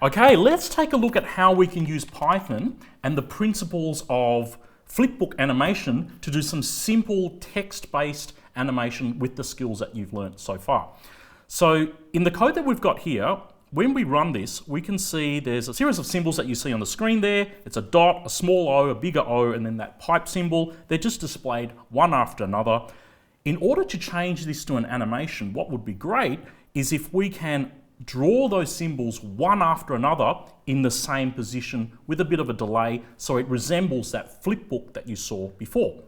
Okay, let's take a look at how we can use Python and the principles of flipbook animation to do some simple text-based animation with the skills that you've learned so far. So in the code that we've got here, when we run this, we can see there's a series of symbols that you see on the screen there. It's a dot, a small o, a bigger O, and then that pipe symbol. They're just displayed one after another. In order to change this to an animation, what would be great is if we can draw those symbols one after another in the same position with a bit of a delay so it resembles that flipbook that you saw before.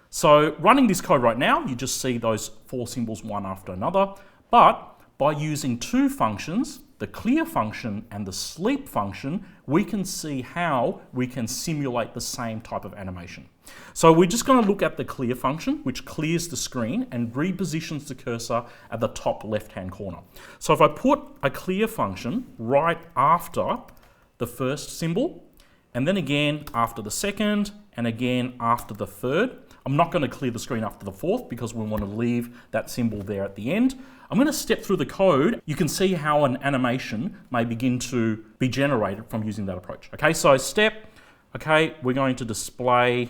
So running this code right now, you just see those four symbols one after another, but by using two functions, the clear function and the sleep function, we can see how we can simulate the same type of animation. So we're just going to look at the clear function, which clears the screen and repositions the cursor at the top left-hand corner. So if I put a clear function right after the first symbol, and then again after the second, and again after the third, I'm not going to clear the screen after the fourth because we want to leave that symbol there at the end. I'm going to step through the code. You can see how an animation may begin to be generated from using that approach. Okay, so step, okay, we're going to display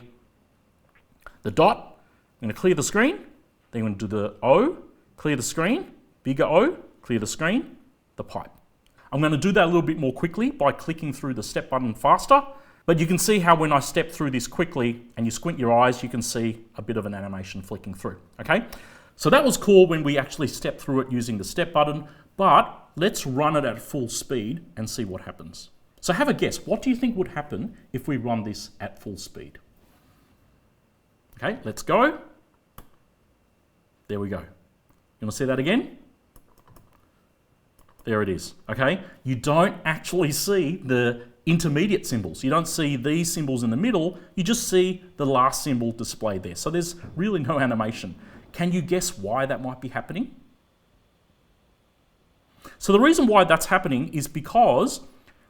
the dot. I'm going to clear the screen. Then we're going to do the O, clear the screen, bigger O, clear the screen, the pipe. I'm going to do that a little bit more quickly by clicking through the step button faster. But you can see how when I step through this quickly and you squint your eyes, you can see a bit of an animation flicking through, okay? So that was cool when we actually stepped through it using the step button, but let's run it at full speed and see what happens. So have a guess, what do you think would happen if we run this at full speed? Okay, let's go. There we go. You want to see that again? There it is, okay? You don't actually see the intermediate symbols. You don't see these symbols in the middle, you just see the last symbol displayed there. So there's really no animation. Can you guess why that might be happening? So the reason why that's happening is because,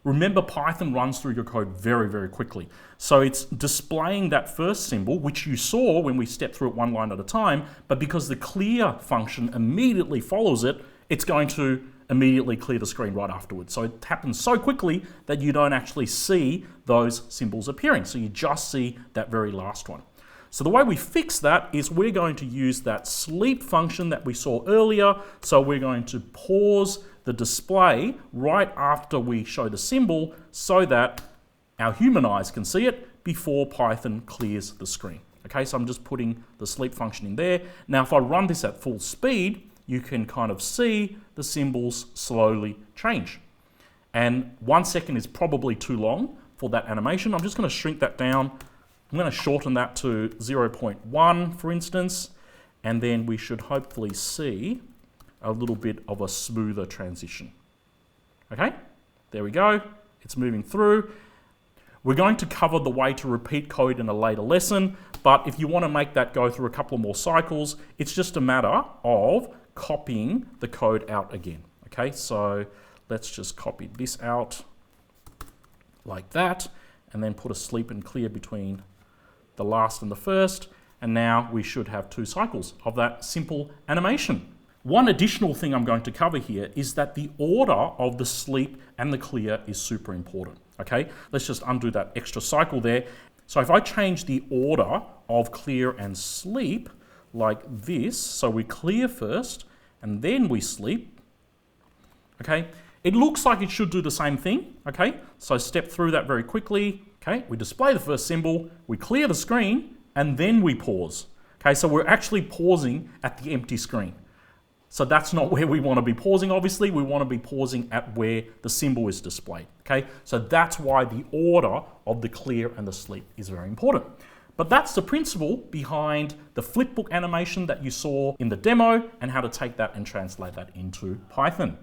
remember, Python runs through your code very, very quickly. So it's displaying that first symbol, which you saw when we stepped through it one line at a time, but because the clear function immediately follows it, it's going to immediately clear the screen right afterwards. So it happens so quickly that you don't actually see those symbols appearing. So you just see that very last one. So the way we fix that is we're going to use that sleep function that we saw earlier. So we're going to pause the display right after we show the symbol so that our human eyes can see it before Python clears the screen. Okay, so I'm just putting the sleep function in there. Now if I run this at full speed, you can kind of see the symbols slowly change. And 1 second is probably too long for that animation. I'm just going to shrink that down. I'm going to shorten that to 0.1, for instance, and then we should hopefully see a little bit of a smoother transition. Okay, there we go. It's moving through. We're going to cover the way to repeat code in a later lesson, but if you want to make that go through a couple more cycles, it's just a matter of copying the code out again. Okay, so let's just copy this out like that, and then put a sleep and clear between the last and the first, and now we should have 2 cycles of that simple animation. One additional thing I'm going to cover here is that the order of the sleep and the clear is super important. Okay, let's just undo that extra cycle there. So if I change the order of clear and sleep like this, so we clear first and then we sleep, okay, it looks like it should do the same thing, okay? So step through that very quickly, okay? We display the first symbol, we clear the screen, and then we pause. Okay, so we're actually pausing at the empty screen. So that's not where we want to be pausing, obviously. We want to be pausing at where the symbol is displayed, okay? So that's why the order of the clear and the sleep is very important. But that's the principle behind the flipbook animation that you saw in the demo and how to take that and translate that into Python.